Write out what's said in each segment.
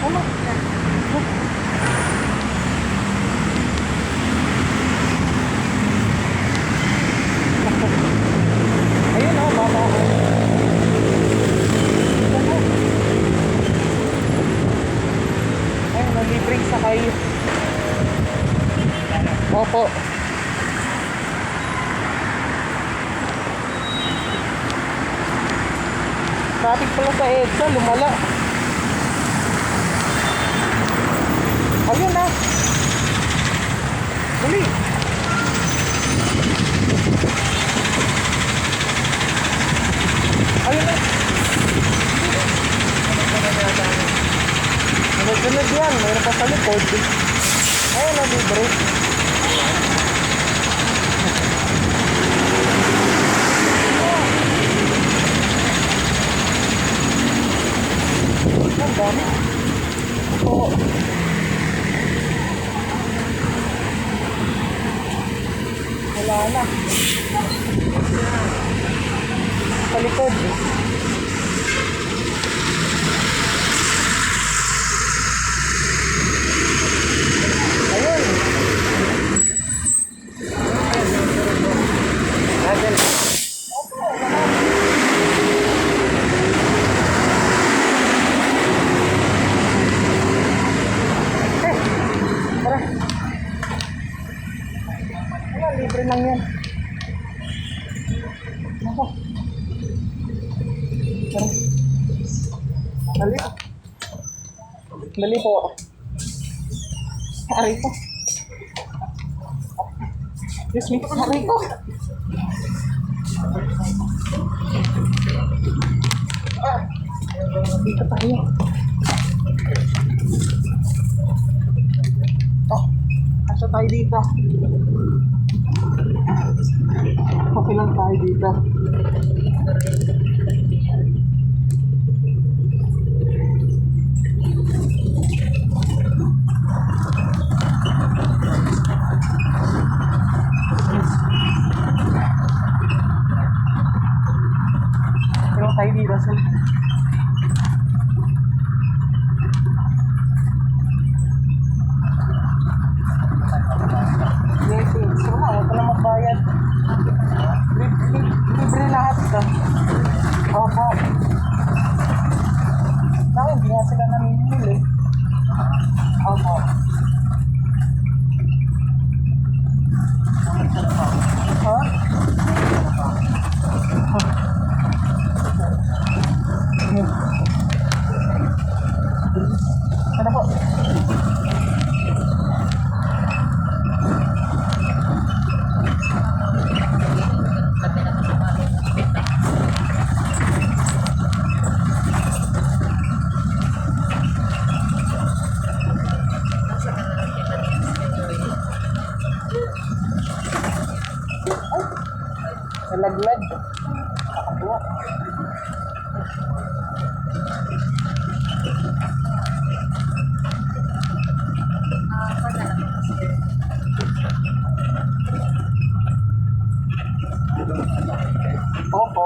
Ano? Ayun o, baba. Ayun, nalibreng sakay. Opo. Traffic pala sa EDSA, lumala. Ayun na. Dali. Ayun na. Sunod yan, mayroon pa sa likod. Ayun na, libre. Ang dami. Oo. Wala na. Sa likod. Ayun. Ayun. Tara. Wala, libre lang yan. Ako. Tara. Dali. Dali po. Aray ko. Excuse me. Aray ko. Dito tayo. Asa tayo dito. Okay lang tayo dito. Okay lang tayo dito. Yes, yes. So, huwag ka na magbayad. Libre lahat ito. Opo. Bakit hindi nga sila namimili? Opo. Ha? Ano po? Nalaglag. Nakabuwa. Opo.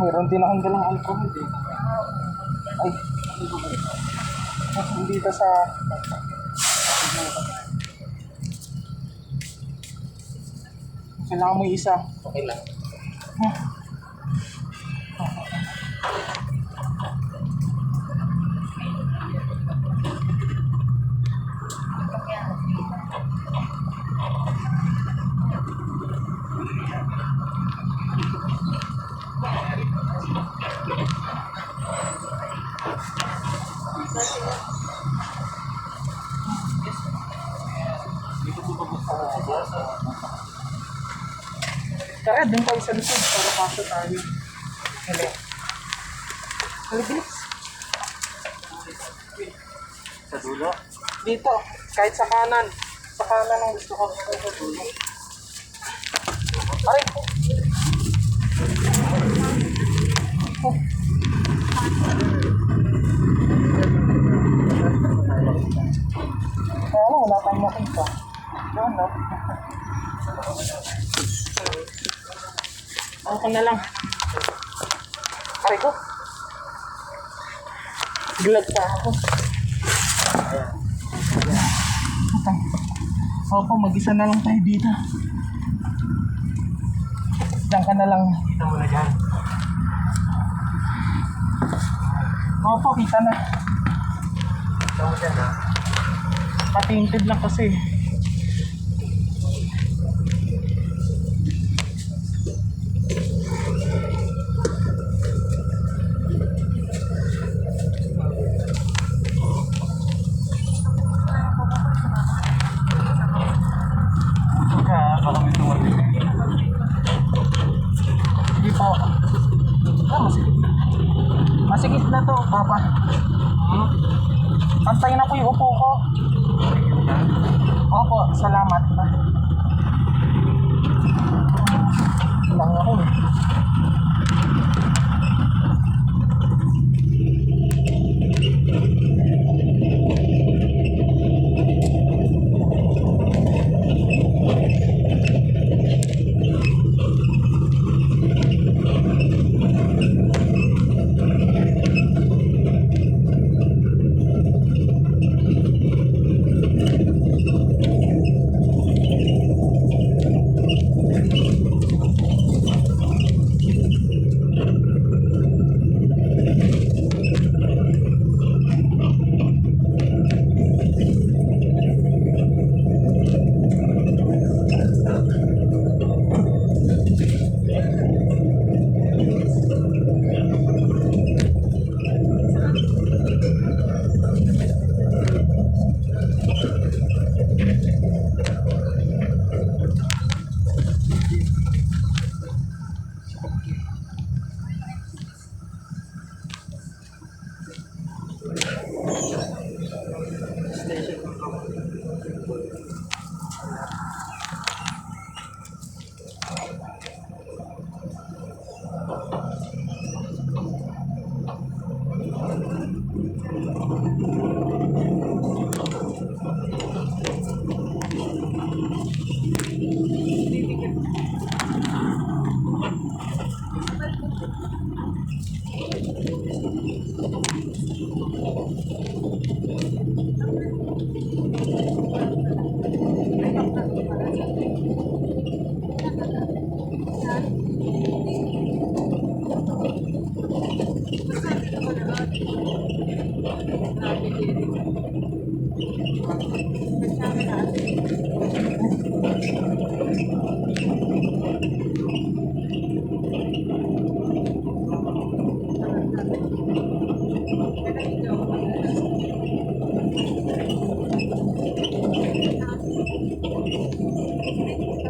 Mayroon din akong dalang alcohol eh. Ay, dito sa... Kailangan mo yung isa. Okay lang. Dito po ba sa Tara, dun tayo sa likod para pasok tayo. Hali. Hali, bilis. Sa dulo. Dito, kahit sa kanan. Sa kanan ang gusto ko. Sa dulo. Aray po. Oh. Oo, wala tayong makita. Doon, no? Ako na lang. Aray ko. Glad pa ako. Opo, mag-isa na lang tayo dito. Diyan ka na lang. Kita mo na dyan. Opo, kita na. Kita mo dyan ha. Patinted lang kasi. Baka may tumating. Hindi po. Masigit. Masigit na to, Papa. Antayin na po yung upo ko. Opo, salamat. Lang ako eh.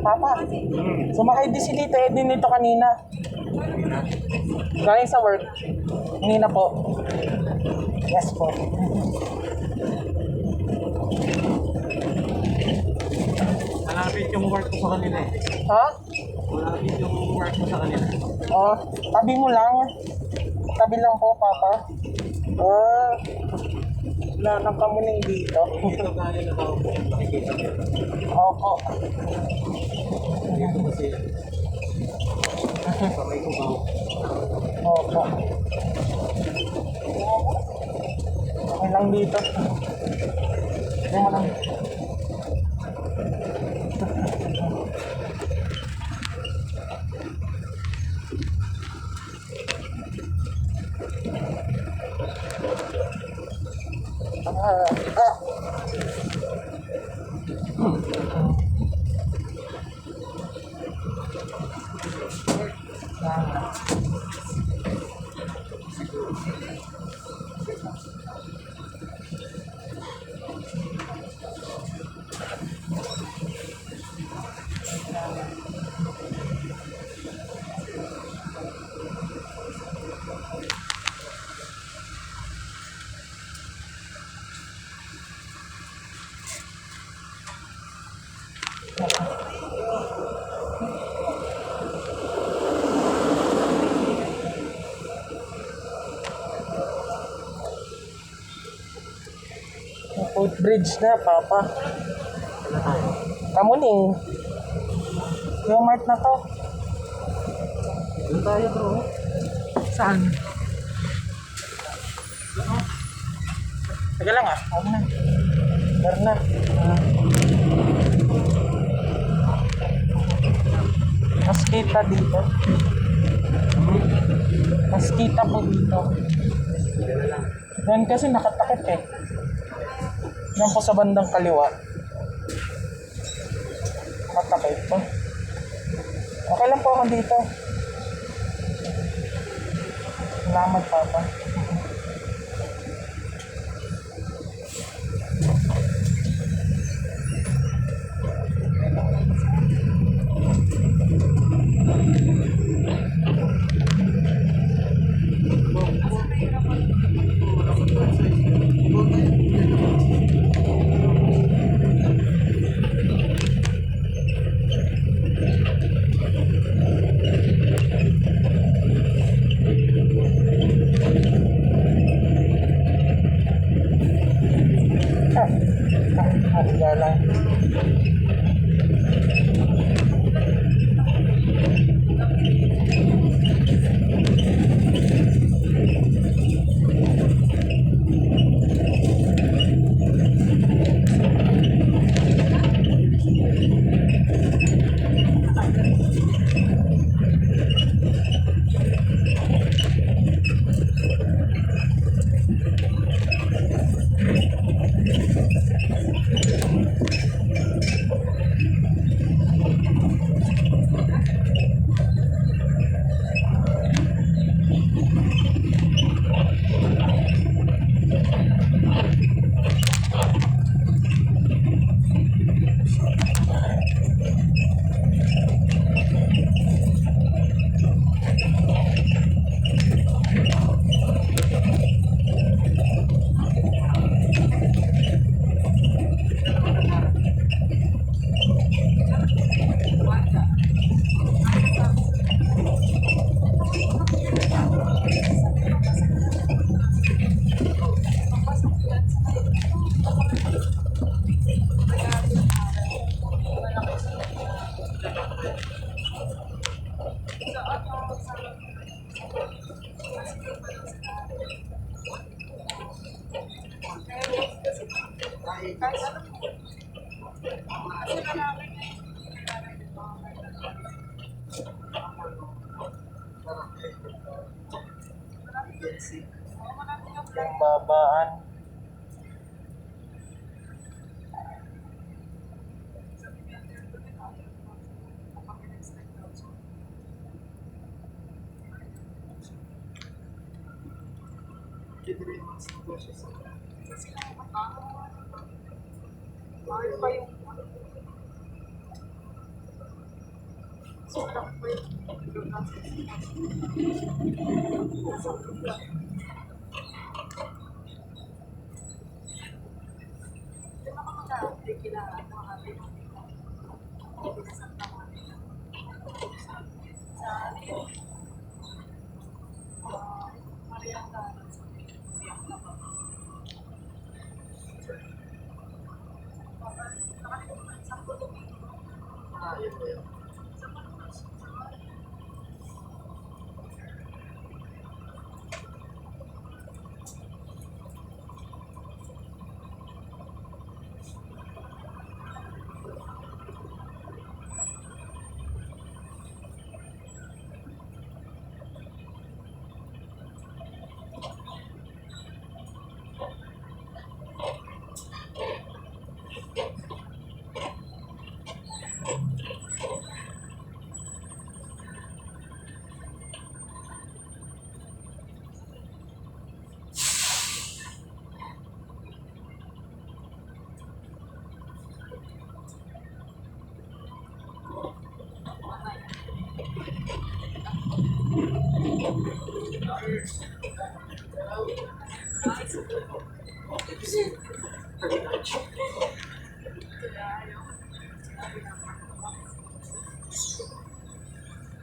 Papa, sumakay din si Tito Edwin nito kanina. Galing sa work. Kanina po. Yes po. Malapit yung work ko sa kanila eh. Ha? Malapit yung work ko sa kanila. Oh, tabi mo lang. Tabi lang po, Papa. Oh, wala nang kamuning dito. Dito galing na tao po. Nakikita ko. Opo. Dito kasi. Sabay ko ba? Opo. Okay lang dito. Hindi mo lang. Bridge na, Papa. Kamuning. Yung mart na to. Doon tayo bro. Saan? Teka lang ah. Ano na? Meron na. Mas kita dito. Mas kita po dito. Yan kasi nakatakip eh. Yan po sa bandang kaliwa. Nakatakip po. Okay lang po ako dito. Salamat, Papa. Higa lang. Yung babaan.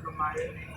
Lumayan eh.